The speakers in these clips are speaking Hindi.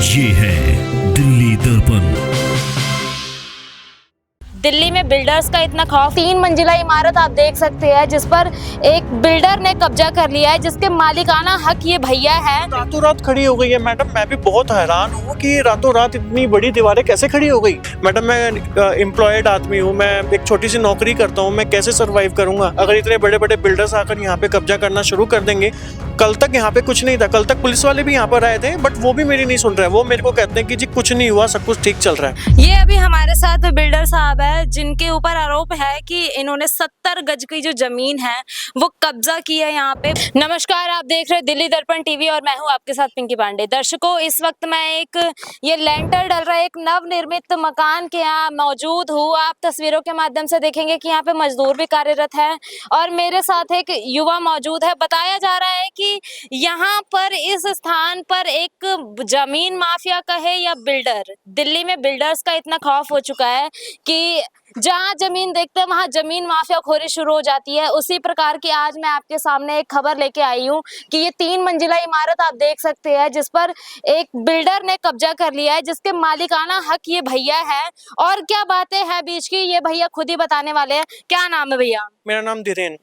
ये है दिल्ली दर्पण। दिल्ली में बिल्डर्स का इतना खौफ। 3 मंजिला इमारत आप देख सकते हैं जिस पर एक बिल्डर ने कब्जा कर लिया है, जिसके मालिकाना हक ये भैया है। रातों रात खड़ी हो गई है मैडम। मैं भी बहुत हैरान हूँ कि रातों रात इतनी बड़ी दीवारें कैसे खड़ी हो गई। मैडम मैं एम्प्लॉयड आदमी हूँ, मैं एक छोटी सी नौकरी करता हूँ, मैं कैसे सरवाइव करूंगा अगर इतने बड़े बड़े बिल्डर्स आकर यहाँ पे कब्जा करना शुरू कर देंगे। कल तक यहाँ पे कुछ नहीं था, कल तक पुलिस वाले भी यहाँ पर आए थे, बट वो भी मेरी नहीं सुन रहे। वो मेरे को कहते हैं कि जी कुछ नहीं हुआ, सब कुछ ठीक चल रहा है। ये अभी हमारे साथ बिल्डर साहब है जिनके ऊपर आरोप है कि इन्होंने 70 गज की जो जमीन है वो कब्जा की है यहाँ पे। नमस्कार, आप देख रहे हैं दिल्ली दर्पण टीवी और मैं हूँ आपके साथ पिंकी पांडे। दर्शकों, इस वक्त मैं एक ये लेंटर डल रहा है एक नवनिर्मित मकान के यहाँ मौजूद हूँ। आप तस्वीरों के माध्यम से देखेंगे कि यहाँ पे मजदूर भी कार्यरत है और मेरे साथ एक युवा मौजूद है। बताया जा रहा है कि यहाँ पर इस स्थान पर एक जमीन माफिया कहे या बिल्डर, दिल्ली में बिल्डर्स का इतना खौफ हो चुका है कि जहाँ जमीन देखते हैं वहां जमीन माफिया खोरी शुरू हो जाती है। उसी प्रकार की आज मैं आपके सामने एक खबर लेके आई हूँ कि ये 3 मंजिला इमारत आप देख सकते हैं जिस पर एक बिल्डर ने कब्जा कर लिया है, जिसके मालिकाना हक ये भैया है। और क्या बातें हैं बीच की, ये भैया खुद ही बताने वाले हैं। क्या नाम है भैया? मेरा नाम धीरेन।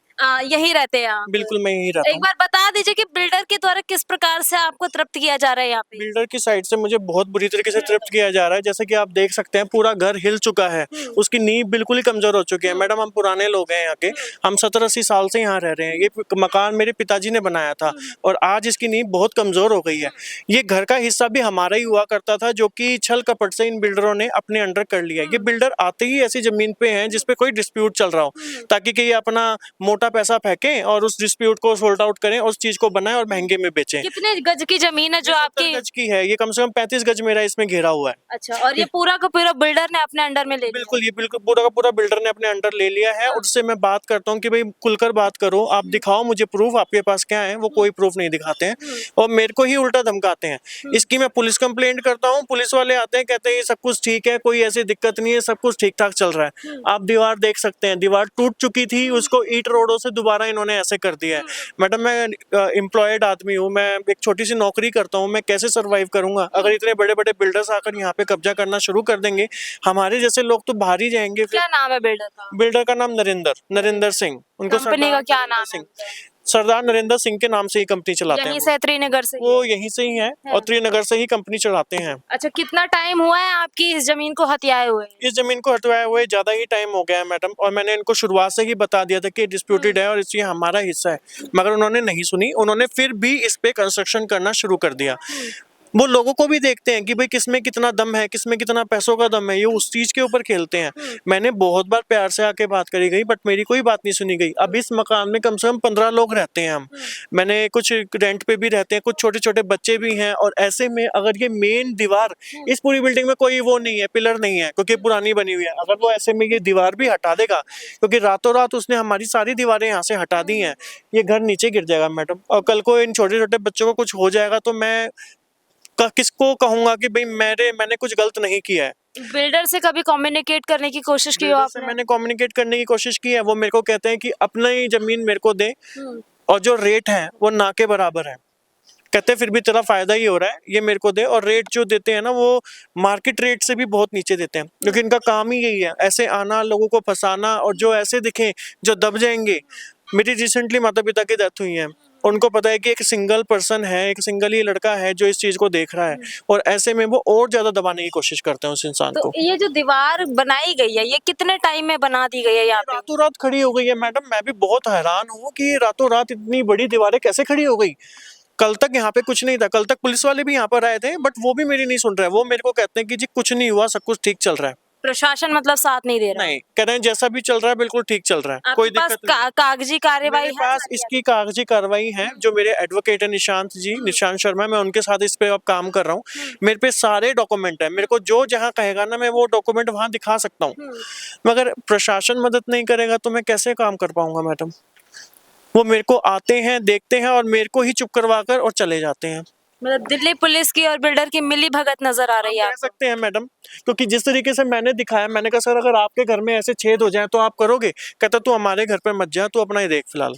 यही रहते हैं आप? बिल्कुल मैं यही रहता एक हूँ। बार बता दीजिए कि बिल्डर के द्वारा किस प्रकार से आपको तृप्त किया जा रहा है यहाँ पे? बिल्डर की साइड से मुझे बहुत बुरी तरीके से तृप्त किया जा रहा है। जैसे कि आप देख सकते हैं पूरा घर हिल चुका है, उसकी नींव बिल्कुल ही कमजोर हो चुकी है। मैडम हम पुराने लोग हैं यहाँ के, हम 70-80 साल से यहाँ रह रहे हैं। ये मकान मेरे पिताजी ने बनाया था और आज इसकी नींव बहुत कमजोर हो गई है। ये घर का हिस्सा भी हमारा ही हुआ करता था, जो कि छल कपट से इन बिल्डरों ने अपने अंडर कर लिया। ये बिल्डर आते ही ऐसी जमीन पे हैं जिसपे कोई डिस्प्यूट चल रहा हो, ताकि कि ये अपना मोटा पैसा फेंकें और उस डिस्प्यूट को सोल्ट आउट करें और उस चीज को बनाएं और महंगे में बेचें। कितने गज की जमीन है जो 70 आपकी? गज की है ये, कम से कम 35 गज मेरा इसमें घेरा हुआ है। अच्छा, और ये पूरा का पूरा बिल्डर ने अपने अंडर में ले लिया? बिल्कुल, ये बिल्कुल पूरा का पूरा बिल्डर ने अपने अंडर ले लिया है। उससे मैं बात करता हूँ कि भाई खुलकर बात करो, आप दिखाओ मुझे प्रूफ, आपके पास क्या है। वो कोई प्रूफ नहीं दिखाते हैं और मेरे को ही उल्टा धमकाते हैं। इसकी मैं पुलिस कंप्लेंट करता हूँ, पुलिस वाले आते हैं, कहते हैं ये सब कुछ ठीक है, कोई ऐसी दिक्कत नहीं है, सब कुछ ठीक ठाक चल रहा है। आप दीवार देख सकते हैं, दीवार टूट चुकी थी, उसको ईंट रोडों से दोबारा इन्होंने ऐसे कर दिया है। मैडम मैं एम्प्लॉयड आदमी हूँ, मैं एक छोटी सी नौकरी करता हूँ, मैं कैसे सरवाइव करूंगा अगर इतने बड़े बड़े बिल्डर्स आकर यहाँ पे कब्जा करना शुरू कर देंगे। हमारे जैसे लोग तो बाहर ही जाएंगे। क्या नाम है बिल्डर का? बिल्डर का नाम नरेंद्र सिंह। उनको कंपनी का क्या नाम सिंह, है? सरदार नरेंद्र सिंह के नाम से ही कंपनी चलाते हैं। यहीं से त्रिनगर से? वो यहीं से ही है और त्रिनगर से ही कंपनी चलाते हैं। अच्छा, कितना टाइम हुआ है आपकी इस जमीन को हथियाए हुए? इस जमीन को हटवाए हुए ज्यादा ही टाइम हो गया है मैडम, और मैंने इनको शुरुआत से ही बता दिया था कि डिस्प्यूटेड है और इसलिए हमारा हिस्सा है, मगर उन्होंने नहीं सुनी। उन्होंने फिर भी इस पे कंस्ट्रक्शन करना शुरू कर दिया। वो लोगों को भी देखते हैं कि भाई किसमें कितना दम है, किसमें कितना पैसों का दम है, ये उस चीज के ऊपर खेलते हैं। मैंने बहुत बार प्यार से आके बात करी गई, बट मेरी कोई बात नहीं सुनी गई। अब इस मकान में कम से कम 15 लोग रहते हैं हम, मैंने कुछ रेंट पे भी रहते हैं, कुछ छोटे छोटे बच्चे भी हैं। और ऐसे में अगर ये मेन दीवार, इस पूरी बिल्डिंग में कोई वो नहीं है, पिलर नहीं है क्योंकि पुरानी बनी हुई है, अगर वो ऐसे में ये दीवार भी हटा देगा, क्योंकि रातों रात उसने हमारी सारी दीवारें यहाँ से हटा दी हैं, ये घर नीचे गिर जाएगा मैडम। और कल को इन छोटे छोटे बच्चों को कुछ हो जाएगा तो मैं किसको कहूंगा कि भाई मैंने कुछ गलत नहीं किया है। बिल्डर से कभी कम्युनिकेट करने की कोशिश की हो बिल्डर से आपने? मैंने कम्युनिकेट करने की कोशिश की है। वो मेरे को कहते हैं कि अपना ही जमीन मेरे को दे और जो रेट है वो ना के बराबर है। कहते हैं फिर भी तेरा फायदा ही हो रहा है, ये मेरे को दे। और रेट जो देते हैं ना वो मार्केट रेट से भी बहुत नीचे देते हैं, क्योंकि इनका काम ही यही है, ऐसे आना, लोगों को फंसाना, और जो ऐसे दिखे जो दब जाएंगे। मेरी रिसेंटली माता पिता की डेथ हुई है, उनको पता है कि एक सिंगल पर्सन है, एक सिंगल ही लड़का है जो इस चीज को देख रहा है, और ऐसे में वो और ज्यादा दबाने की कोशिश करते हैं उस इंसान तो को। ये जो दीवार बनाई गई है ये कितने टाइम में बना दी गई है यहाँ पे? रातों रात खड़ी हो गई है मैडम। मैं भी बहुत हैरान हूँ कि रातों रात इतनी बड़ी दीवारें कैसे खड़ी हो गई। कल तक यहाँ पे कुछ नहीं था, कल तक पुलिस वाले भी यहाँ पर आए थे, बट वो भी मेरी नहीं सुन रहे। वो मेरे को कहते हैं कि जी कुछ नहीं हुआ, सब कुछ ठीक चल रहा है। प्रशासन मतलब साथ नहीं दे रहा? नहीं, कह रहे हैं जैसा भी चल रहा है बिल्कुल ठीक चल रहा है, कोई आपके पास दिक्कत नहीं। कागजी कार्यवाही मेरे है? पास इसकी कागजी कार्रवाई है, जो मेरे एडवोकेट है निशांत शर्मा, मैं उनके साथ इस पे अब काम कर रहा हूँ। मेरे पे सारे डॉक्यूमेंट है, मेरे को जो जहाँ कहेगा ना मैं वो डॉक्यूमेंट वहाँ दिखा सकता हूँ, मगर प्रशासन मदद नहीं करेगा तो मैं कैसे काम कर पाऊंगा मैडम। वो मेरे को आते हैं, देखते हैं और मेरे को ही चुप करवा कर और चले जाते हैं। मतलब दिल्ली पुलिस की और बिल्डर की मिली भगत नजर आ रही है कह आपको। सकते हैं मैडम, क्योंकि जिस तरीके से मैंने दिखाया, मैंने कहा सर अगर आपके घर में ऐसे छेद हो जाए तो आप करोगे? कहता तू हमारे घर पे मत जा, तू अपना ही देख फिलहाल।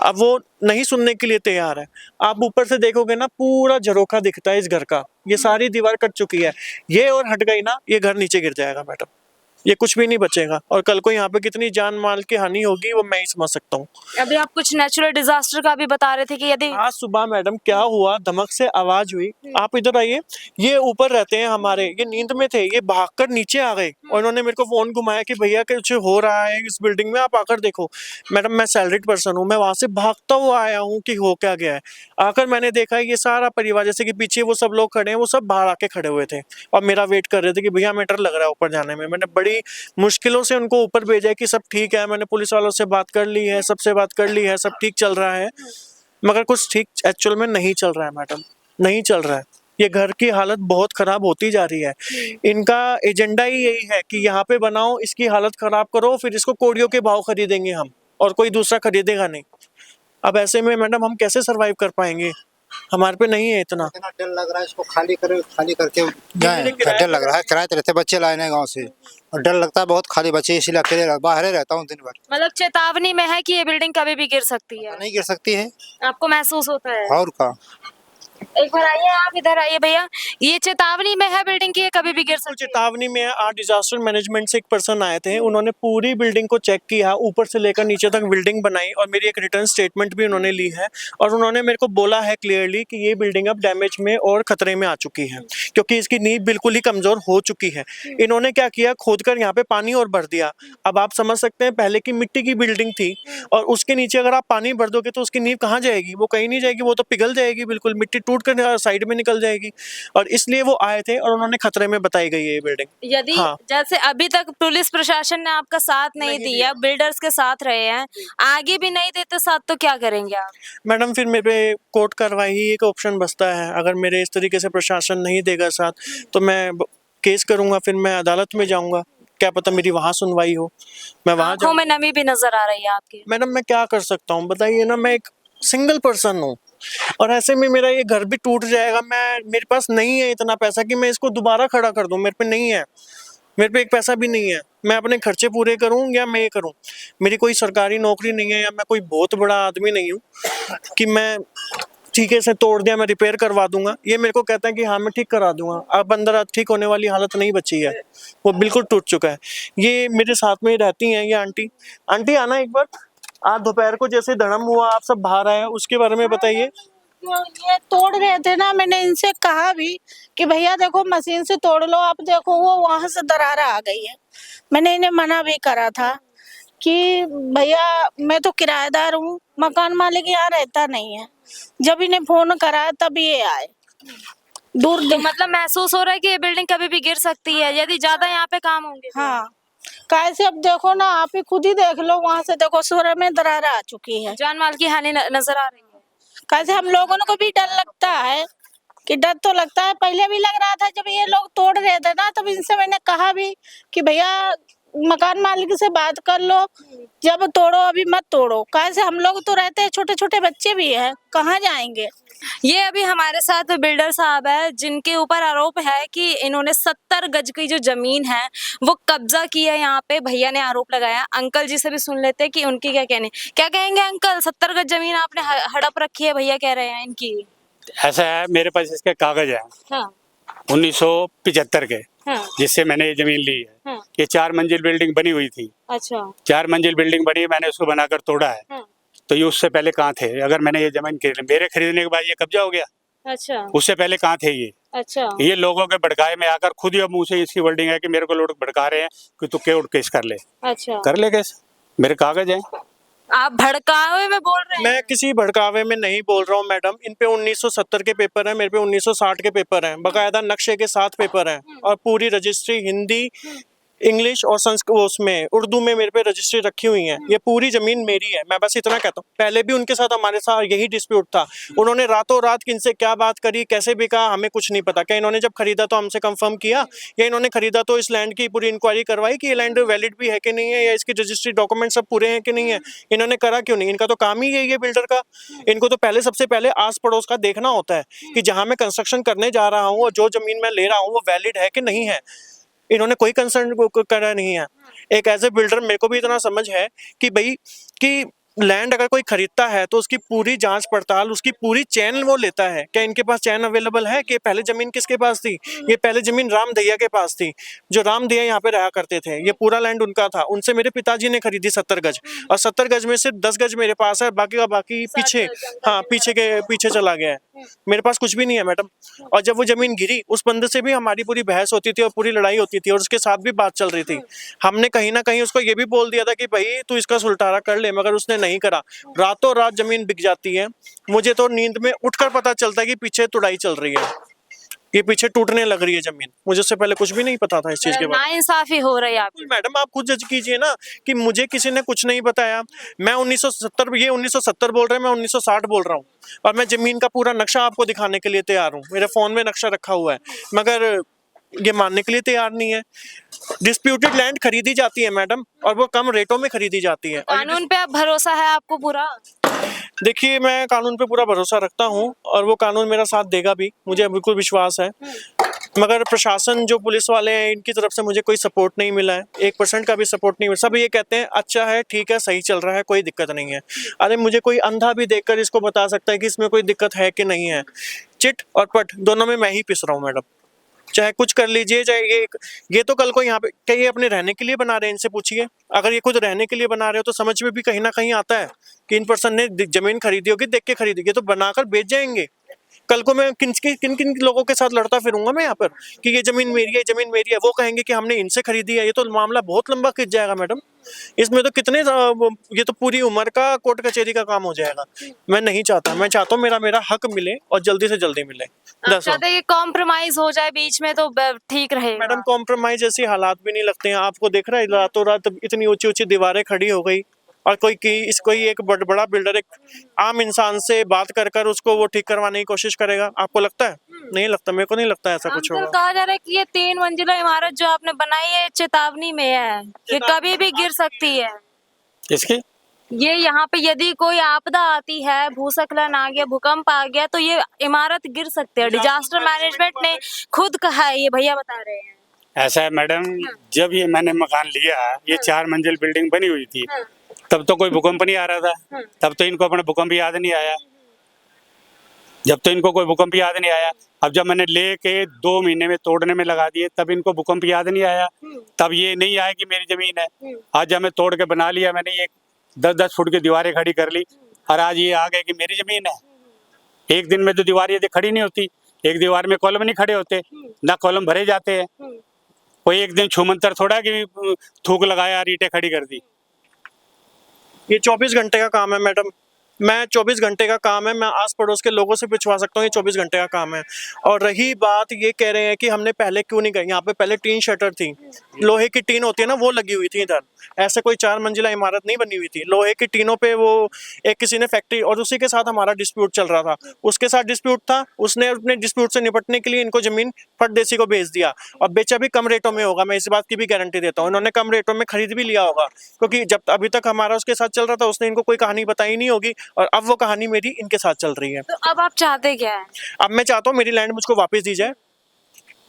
अब वो नहीं सुनने के लिए तैयार है। आप ऊपर से देखोगे ना, पूरा झरोखा दिखता है इस घर का, ये सारी दीवार कट चुकी है। ये और हट गई ना, ये घर नीचे गिर जाएगा मैडम, ये कुछ भी नहीं बचेगा। और कल को यहाँ पे कितनी जान माल की हानि होगी वो मैं ही समझ सकता हूँ। अभी आप कुछ नेचुरल डिजास्टर का भी बता रहे थे कि यदि आज सुबह मैडम क्या हुआ, धमक से आवाज हुई, आप इधर आइए। ये ऊपर रहते हैं हमारे, ये नींद में थे, ये भागकर नीचे आ गए और इन्होंने मेरे को फोन घुमाया कि भैया कुछ हो रहा है इस बिल्डिंग में, आप आकर देखो। मैडम मैं सैलरीड पर्सन हूँ, मैं वहां से भागता हुआ आया हूँ कि हो क्या गया है। आकर मैंने देखा ये सारा परिवार, जैसे कि पीछे वो सब लोग खड़े हैं, वो सब बाहर आके खड़े हुए थे और मेरा वेट कर रहे थे कि भैया हमें डर लग रहा है ऊपर जाने में। मैंने बड़ी मुश्किलों से उनको ऊपर भेजा है कि सब ठीक है, मैंने पुलिस वालों से बात कर ली है, सबसे बात कर ली है, सब ठीक चल रहा है। मगर कुछ ठीक एक्चुअल में नहीं चल रहा है मैडम, नहीं चल रहा है। ये घर की हालत बहुत खराब होती जा रही है। इनका एजेंडा ही यही है कि यहाँ पे बनाओ, इसकी हालत खराब करो, फिर इसको कोड़ियों के भाव खरीदेंगे हम, और कोई दूसरा खरीदेगा नहीं। अब ऐसे में मैडम हम कैसे सरवाइव कर पाएंगे? हमारे पे नहीं है इतना। इतना डर लग रहा है, इसको खाली करके जाए। किराया डर लग रहा है, किराए पे रहते बच्चे लाए हैं गांव से, और डर लगता है बहुत, खाली बच्चे, इसीलिए अकेले बाहर ही रहता हूँ दिन भर। मतलब चेतावनी में है कि ये बिल्डिंग कभी भी गिर सकती है, नहीं गिर सकती है, आपको महसूस होता है? और का एक बार आइए, आप इधर आइए भैया, ये चेतावनी में है बिल्डिंग की, ये कभी भी गिर तो सकती है। चेतावनी में आज डिजास्टर मैनेजमेंट से एक पर्सन आए थे, उन्होंने पूरी बिल्डिंग को चेक किया, ऊपर से लेकर नीचे तक बिल्डिंग बनाई, और मेरी एक रिटर्न स्टेटमेंट भी उन्होंने ली है। और उन्होंने मेरे को बोला है क्लियरली कि ये बिल्डिंग अब डैमेज में और खतरे में आ चुकी है, क्योंकि इसकी नींव बिल्कुल ही कमजोर हो चुकी है। इन्होंने क्या किया, खोद कर यहाँ पे पानी और भर दिया। अब आप समझ सकते हैं, पहले की मिट्टी की बिल्डिंग थी और उसके नीचे अगर आप पानी भर दोगे तो उसकी नींव कहाँ जाएगी? वो कहीं नहीं जाएगी, वो तो पिघल जाएगी, बिल्कुल मिट्टी टूट कर साइड में निकल जाएगी। और इसलिए वो आए थे और उन्होंने खतरे में बताई गई है ये बिल्डिंग। यदि हाँ। जैसे अभी तक पुलिस प्रशासन ने आपका साथ नहीं दिया, बिल्डर्स के साथ रहे हैं, आगे भी नहीं देते साथ, तो क्या करेंगे आप? मैडम फिर मेरे पे कोर्ट कार्रवाई ही एक ऑप्शन बचता है। अगर मेरे इस तरीके से प्रशासन नहीं देगा साथ तो मैं केस करूंगा, फिर मैं अदालत में जाऊंगा, क्या पता मेरी वहां सुनवाई हो, मैं वहां आंखों में नमी भी नजर आ रही है आपकी। मैडम मैं क्या कर सकता हूँ बताइए ना, मैं एक सिंगल पर्सन हूँ और ऐसे में मेरा ये घर भी टूट जाएगा। मेरे पास नहीं है इतना पैसा कि मैं इसको दोबारा खड़ा कर दूं, मेरे पे नहीं है, मेरे पे एक पैसा भी नहीं है। मैं अपने खर्चे पूरे करूं या मैं ये करूं? मेरी कोई सरकारी नौकरी नहीं है या मैं कोई बहुत बड़ा आदमी नहीं हूं कि मैं ठीक से तोड़ दिया मैं रिपेयर करवा दूंगा। ये मेरे को कहता है कि हाँ मैं ठीक करा दूंगा, अब अंदर ठीक होने वाली हालत नहीं बची है, वो बिल्कुल टूट चुका है। ये मेरे साथ में ही रहती हैं ये आंटी। आंटी आना एक बार, आज दोपहर को जैसे धड़म हुआ आप सब बाहर आए, उसके बारे में बताइए। ये तोड़ रहे थे ना, मैंने इनसे कहा भी कि भैया देखो मशीन से तोड़ लो, आप देखो वो वहां से दरार आ गई है। मैंने इन्हें मना भी करा था कि भैया मैं तो किराएदार हूँ, मकान मालिक यहाँ रहता नहीं है। जब इन्हें फोन करा तब ये आए। दूर तो मतलब महसूस हो रहा है कि ये बिल्डिंग कभी भी गिर सकती है यदि ज्यादा यहाँ पे काम होंगे तो। हाँ, कैसे अब देखो ना, आप ही खुद ही देख लो, वहां से देखो सूर्य में दरार आ चुकी है। जान माल की हानि नजर आ रही है। कैसे हम लोगों को भी डर लगता है, कि डर तो लगता है, पहले भी लग रहा था जब ये लोग तोड़ रहे थे ना, तब इनसे मैंने कहा भी कि भैया मकान मालिक से बात कर लो, जब तोड़ो अभी मत तोड़ो। कैसे हम लोग तो रहते हैं, छोटे छोटे बच्चे भी हैं, कहाँ जाएंगे। ये अभी हमारे साथ बिल्डर साहब है जिनके ऊपर आरोप है कि इन्होंने 70 गज की जो जमीन है वो कब्जा की है। यहाँ पे भैया ने आरोप लगाया। अंकल जी से भी सुन लेते हैं कि उनकी क्या कहने, क्या कहेंगे अंकल? 70 गज जमीन आपने हड़प रखी है, भैया कह रहे हैं इनकी। ऐसा है, मेरे पास इसके कागज है हाँ 1975 के, हाँ जिससे मैंने ये जमीन ली है। हाँ। ये 4 मंजिल बिल्डिंग बनी हुई थी, अच्छा 4 मंजिल बिल्डिंग बनी, मैंने उसको बनाकर तोड़ा है। हाँ। तो ये उससे पहले कहाँ थे? अगर मैंने ये जमीन मेरे खरीदने के बाद ये कब्जा हो गया, अच्छा उससे पहले कहाँ थे ये? अच्छा ये लोगों के भड़काए में आकर खुद ही मुंह से इसकी वर्डिंग है कि मेरे को लोग भड़का रहे हैं कि तू केस कर ले। अच्छा कर ले केस, मेरे कागज हैं। आप भड़कावे में बोल रहे हैं? मैं किसी भड़कावे में नहीं बोल रहा हूँ मैडम। इन पे 1970 के पेपर हैं, मेरे पे 1960 के पेपर हैं, बकायदा नक्शे के साथ पेपर हैं और पूरी रजिस्ट्री हिंदी इंग्लिश और संस्कृत उसमें उर्दू में मेरे पे रजिस्ट्री रखी हुई है। ये पूरी जमीन मेरी है, मैं बस इतना कहता हूँ। पहले भी उनके साथ हमारे साथ यही डिस्प्यूट था। उन्होंने रातों रात किनसे क्या बात करी, कैसे भी कहा, हमें कुछ नहीं पता। क्या इन्होंने जब खरीदा तो हमसे कंफर्म किया, या इन्होंने खरीदा तो इस लैंड की पूरी इंक्वायरी करवाई कि ये लैंड वैलिड भी है कि नहीं है, या इसकी रजिस्ट्री डॉक्यूमेंट सब पूरे हैं कि नहीं है? इन्होंने करा क्यों नहीं? इनका तो काम ही यही है बिल्डर का। इनको तो पहले सबसे पहले आस पड़ोस का देखना होता है कि जहां मैं कंस्ट्रक्शन करने जा रहा हूँ और जो जमीन मैं ले रहा हूँ वो वैलिड है कि नहीं है। इन्होंने कोई कंसर्न करा नहीं है। एक एज ए बिल्डर मेरे को भी इतना समझ है कि भाई कि लैंड अगर कोई खरीदता है तो उसकी पूरी जांच पड़ताल, उसकी पूरी चैन वो लेता है। क्या इनके पास चैन अवेलेबल है कि पहले जमीन किसके पास थी? ये पहले जमीन राम दैया के पास थी, जो राम दैया यहाँ पे रहा करते थे। ये पूरा लैंड उनका था। उनसे मेरे पिताजी ने खरीदी 70 गज, और 70 गज में से 10 गज मेरे पास है, बाकी का बाकी पीछे, हाँ पीछे के पीछे चला गया है। मेरे पास कुछ भी नहीं है मैडम। और जब वो जमीन गिरी उस बंदे से भी हमारी पूरी बहस होती थी और पूरी लड़ाई होती थी, और उसके साथ भी बात चल रही थी। हमने कहीं ना कहीं उसको ये भी बोल दिया था कि भाई तू इसका सुलटारा कर ले, मगर उसने नहीं करा। रातों रात जमीन बिक जाती है। मुझे तो नींद में उठकर पता चलता है कि पीछे तुड़ाई चल रही है, ये पीछे टूटने लग रही है जमीन। मुझे उससे पहले कुछ भी नहीं पता था इस चीज के बारे में। नाइंसाफी हो रही है आपकी। मैडम आप खुद जज कीजिए ना कि मुझे किसी ने कुछ नहीं बताया। मैं 1970, ये 1970 बोल रहे हैं, मैं 1960 बोल रहा हूँ, और मैं जमीन का पूरा नक्शा आपको दिखाने के लिए तैयार हूँ। मेरे फोन में नक्शा रखा हुआ है, मगर ये मानने के लिए तैयार नहीं है। डिस्प्यूटेड लैंड खरीदी जाती है मैडम, और वो कम रेटों में खरीदी जाती है। कानून पे आप भरोसा है आपको पूरा? देखिए मैं कानून पे पूरा भरोसा रखता हूँ, और वो कानून मेरा साथ देगा भी, मुझे बिल्कुल विश्वास है। मगर प्रशासन जो पुलिस वाले हैं इनकी तरफ से मुझे कोई सपोर्ट नहीं मिला है, 1% का भी सपोर्ट नहीं मिला। सब ये कहते हैं अच्छा है, ठीक है, सही चल रहा है, कोई दिक्कत नहीं है। अरे मुझे कोई अंधा भी देखकर इसको बता सकता है कि इसमें कोई दिक्कत है कि नहीं है। चिट और पट दोनों में मैं ही पिस रहा हूँ मैडम। चाहे कुछ कर लीजिए, चाहे ये तो कल को यहाँ पे क्या ये अपने रहने के लिए बना रहे हैं, इनसे पूछिए। अगर ये खुद रहने के लिए बना रहे हो तो समझ में भी कहीं ना कहीं आता है कि इन पर्सन ने जमीन खरीदी होगी, देख के खरीदी, ये तो बनाकर बेच जाएंगे। कल को मैं किन किन लोगों के साथ लड़ता फिरूंगा मैं यहाँ पर कि ये जमीन मेरी है, जमीन मेरी है। वो कहेंगे कि हमने इनसे खरीदी है। ये तो मामला बहुत लंबा खिंच जाएगा मैडम। इसमें तो कितने ये तो पूरी उम्र का कोर्ट कचहरी का काम हो जाएगा। मैं नहीं चाहता, मैं चाहता हूँ मेरा हक मिले और जल्दी से जल्दी मिले। आप चाहते हैं कि कॉम्प्रोमाइज हो जाए बीच में तो ठीक रहेगा? मैडम कॉम्प्रोमाइज ऐसी हालात भी नहीं लगते हैं। आपको देख रहा है रातों रात इतनी ऊंची ऊंची दीवारें खड़ी हो गई, और कोई एक बड़ा बिल्डर एक आम इंसान से बात कर कर उसको वो ठीक करवाने की कोशिश करेगा? आपको लगता है? नहीं लगता, मेरे को नहीं लगता ऐसा कुछ होगा। कहा जा रहा है कि ये 3 मंजिला इमारत जो आपने बनाई है चेतावनी में है, ये कभी भी गिर सकती है। इसकी ये यहाँ पे यदि कोई आपदा आती है, भूस्खलन आ गया, भूकंप आ गया, तो ये इमारत गिर सकती है। डिजास्टर मैनेजमेंट ने खुद कहा है, ये भैया बता रहे हैं। ऐसा है मैडम, जब ये मैंने मकान लिया, ये 4 मंजिल बिल्डिंग बनी हुई थी, तब तो कोई भूकंप नहीं आ रहा था। तब तो इनको अपना भूकंप याद नहीं आया। जब तो इनको कोई भूकंप याद नहीं आया। अब जब मैंने लेके 2 महीने में तोड़ने में लगा दिए, तब इनको भूकंप याद नहीं आया। तब ये नहीं आया कि मेरी जमीन है। आज जब मैं तोड़ के बना लिया, मैंने ये 10-10 फुट की दीवारें खड़ी कर ली, और आज ये आ गए कि मेरी जमीन है। एक दिन में तो दीवार ये खड़ी नहीं होती। एक दीवार में कॉलम नहीं खड़े होते, ना कॉलम भरे जाते हैं। कोई एक दिन छूमंतर थोड़ा कि थूक लगाया और ईंटें खड़ी कर दी। ये 24 घंटे का काम है मैडम। मैं 24 घंटे का काम है, मैं आस पड़ोस के लोगों से पूछवा सकता हूँ, ये 24 घंटे का काम है। और रही बात ये कह रहे हैं कि हमने पहले क्यों नहीं करी, यहाँ पे पहले टीन शटर थी, लोहे की टीन होती है ना, वो लगी हुई थी इधर। ऐसे कोई 4 मंजिला इमारत नहीं बनी हुई थी। लोहे की टीनों पे वो एक किसी ने फैक्ट्री, और उसी के साथ हमारा डिस्प्यूट चल रहा था। उसके साथ डिस्प्यूट था, उसने अपने डिस्प्यूट से निपटने के लिए इनको जमीन फटदेसी को बेच दिया, और बेचा भी कम रेटों में होगा। मैं इस बात की भी गारंटी देता हूँ, इन्होंने कम रेटों में खरीद भी लिया होगा, क्योंकि जब अभी तक हमारा उसके साथ चल रहा था उसने इनको कोई कहानी बताई नहीं होगी, और अब वो कहानी मेरी इनके साथ चल रही है। तो अब आप चाहते क्या है? अब मैं चाहता हूँ मेरी लैंड मुझको वापस दी जाए,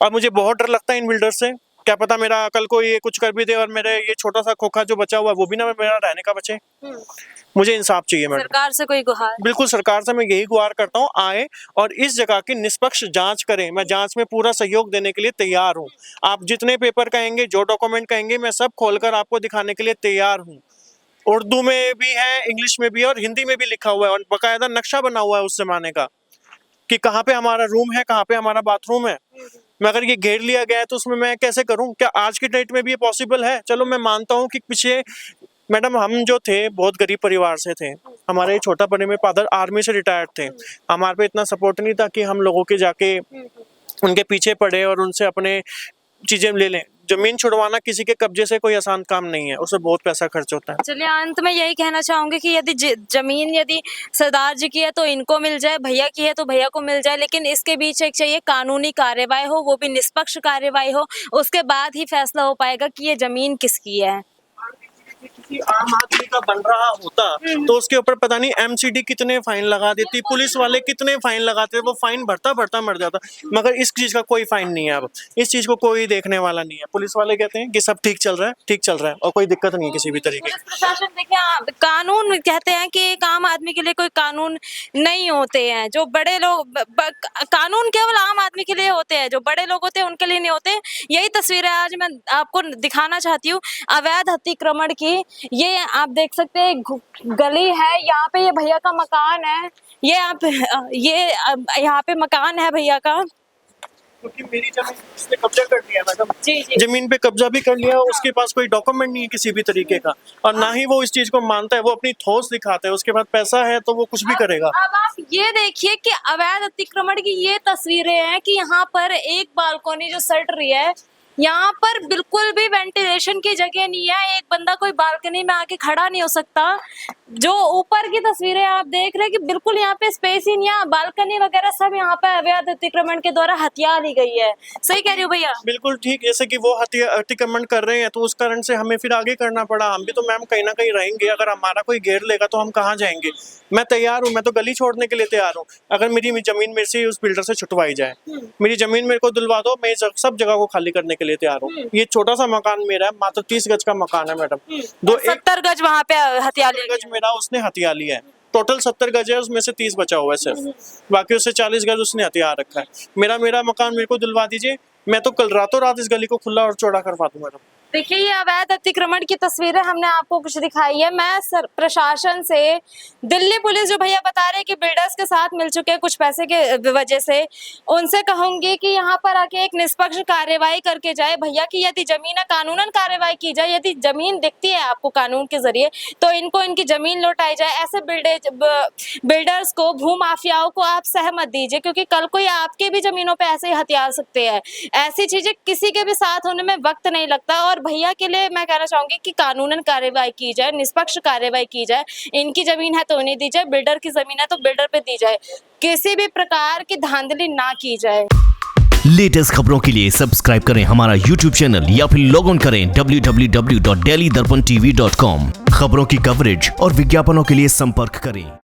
और मुझे बहुत डर लगता है इन बिल्डर से। क्या पता मेरा कल को ये कुछ कर भी दे, और मेरे ये छोटा सा खोखा जो बचा हुआ है वो भी ना मेरा रहने का बचे। मुझे इंसाफ चाहिए मैडम। सरकार से कोई गुहार? बिल्कुल, सरकार से मैं यही गुहार करता हूँ, आए और इस जगह की निष्पक्ष जांच करें। मैं जांच में पूरा सहयोग देने के लिए तैयार हूँ। आप जितने पेपर कहेंगे, जो डॉक्यूमेंट कहेंगे, मैं सब खोलकर आपको दिखाने के लिए तैयार हूँ। उर्दू में भी है, इंग्लिश में भी है, और हिंदी में भी लिखा हुआ है, और बाकायदा नक्शा बना हुआ है उस जमाने का कि कहाँ पे हमारा रूम है, कहाँ पे हमारा बाथरूम है। मगर ये घेर लिया गया है तो उसमें मैं कैसे करूं? क्या आज के डेट में भी ये पॉसिबल है? चलो मैं मानता हूं कि पीछे मैडम हम जो थे बहुत गरीब परिवार से थे। हमारे छोटा बड़े में फादर आर्मी से रिटायर्ड थे। हमारे पे इतना सपोर्ट नहीं था कि हम लोगों के जाके उनके पीछे पड़े और उनसे अपने चीजें ले लें। जमीन छुड़वाना किसी के कब्जे से कोई आसान काम नहीं है, उसमें बहुत पैसा खर्च होता है। चलिए अंत में यही कहना चाहूंगी कि यदि जमीन यदि सरदार जी की है तो इनको मिल जाए, भैया की है तो भैया को मिल जाए, लेकिन इसके बीच एक चाहिए कानूनी कार्यवाही हो, वो भी निष्पक्ष कार्यवाही हो, उसके बाद ही फैसला हो पाएगा कि ये जमीन किसकी है। किसी आम आदमी का बन रहा होता तो उसके ऊपर पता नहीं एमसीडी कितने फाइन लगा देती, पुलिस वाले कितने फाइन लगाते, वो फाइन भरता भरता मर जाता। मगर इस चीज का कोई फाइन नहीं है, अब इस चीज को कोई देखने वाला नहीं है। पुलिस वाले कहते हैं कि सब ठीक चल रहा है, ठीक चल रहा है, और कोई दिक्कत नहीं है किसी भी तरीके पुलिस प्रशासन देखिए, कानून कहते हैं कि एक आम आदमी के लिए कोई कानून नहीं होते हैं। जो बड़े लोग कानून केवल आम आदमी के लिए होते हैं, जो बड़े लोग होते हैं उनके लिए नहीं होते। यही तस्वीरें आज मैं आपको दिखाना चाहती हूँ अवैध अतिक्रमण की। ये आप देख सकते हैं गली है, यहाँ पे ये भैया का मकान है, ये यहाँ पे मकान है भैया का। क्योंकि मेरी जमीन इसने कब्जा कर लिया मैडम। जी जी। जमीन पे कब्जा भी कर लिया, उसके पास कोई डॉक्यूमेंट नहीं है किसी भी तरीके का, और ना ही वो इस चीज को मानता है। वो अपनी ठोस दिखाता है, उसके बाद पैसा है तो वो कुछ भी करेगा। अब आप ये देखिए कि अवैध अतिक्रमण की ये तस्वीरें हैं कि यहाँ पर एक बालकनी जो सट रही है, यहाँ पर बिल्कुल भी वेंटिलेशन की जगह नहीं है। एक बंदा कोई बालकनी में आके खड़ा नहीं हो सकता। जो ऊपर की तस्वीरें आप देख रहे हैं कि बिल्कुल यहाँ पे स्पेस ही नहीं है, बालकनी वगैरह सब यहाँ पे अवैध अतिक्रमण के द्वारा हत्या ली गई है। सही कह रही हूँ भैया? बिल्कुल ठीक, जैसे कि वो अतिक्रमण कर रहे हैं तो उस कारण से हमें फिर आगे करना पड़ा। हम भी तो मैम कहीं ना कहीं रहेंगे, अगर हमारा कोई घेर लेगा तो हम कहाँ जाएंगे। मैं तैयार हूँ, मैं तो गली छोड़ने के लिए तैयार हूँ, अगर मेरी जमीन मेरे से उस बिल्डर से छुटवाई जाए। मेरी जमीन मेरे को दिलवा दो, मैं सब जगह को खाली करने के लिए तैयार हूँ। ये छोटा सा मकान मेरा है, मात्र 30 गज का मकान है मैडम। 70 गज वहाँ पे हत्या लिया गज मेरा उसने हथियार लिया है। टोटल 70 गज है, उसमें से 30 बचा हुआ है सिर्फ, बाकी उससे 40 गज उसने हथियार रखा है। मेरा मकान मेरे को दिलवा दीजिए, मैं तो कल रातों रात इस गली को खुला और चौड़ा करवा दूं मैडम। देखिए ये अवैध अतिक्रमण की तस्वीरें हमने आपको कुछ दिखाई है। मैं प्रशासन से, दिल्ली पुलिस जो भैया बता रहे हैं कि बिल्डर्स के साथ मिल चुके हैं कुछ पैसे के वजह से, उनसे कहूंगी कि यहाँ पर आके एक निष्पक्ष कार्यवाही करके जाए। भैया की यदि जमीन है कानूनन कार्यवाही की जाए। यदि जमीन दिखती है आपको कानून के जरिए तो इनको इनकी जमीन लौटाई जाए। ऐसे बिल्डर्स को, भूमाफियाओं को आप सहमत दीजिए, क्योंकि कल कोई आपके भी जमीनों पे ऐसे ही हथियार सकते हैं। ऐसी चीजें किसी के भी साथ होने में वक्त नहीं लगता। और भैया के लिए मैं कहना चाहूंगी कि कानूनन कार्यवाही की जाए, निष्पक्ष कार्यवाही की जाए। इनकी जमीन है तो उन्हें दी जाए, बिल्डर की जमीन है तो बिल्डर पे दी जाए। किसी भी प्रकार की धांधली ना की जाए। लेटेस्ट खबरों के लिए सब्सक्राइब करें हमारा YouTube चैनल या फिर लॉग ऑन करें www.delhidarpantv.com। खबरों की कवरेज और विज्ञापनों के लिए संपर्क करें।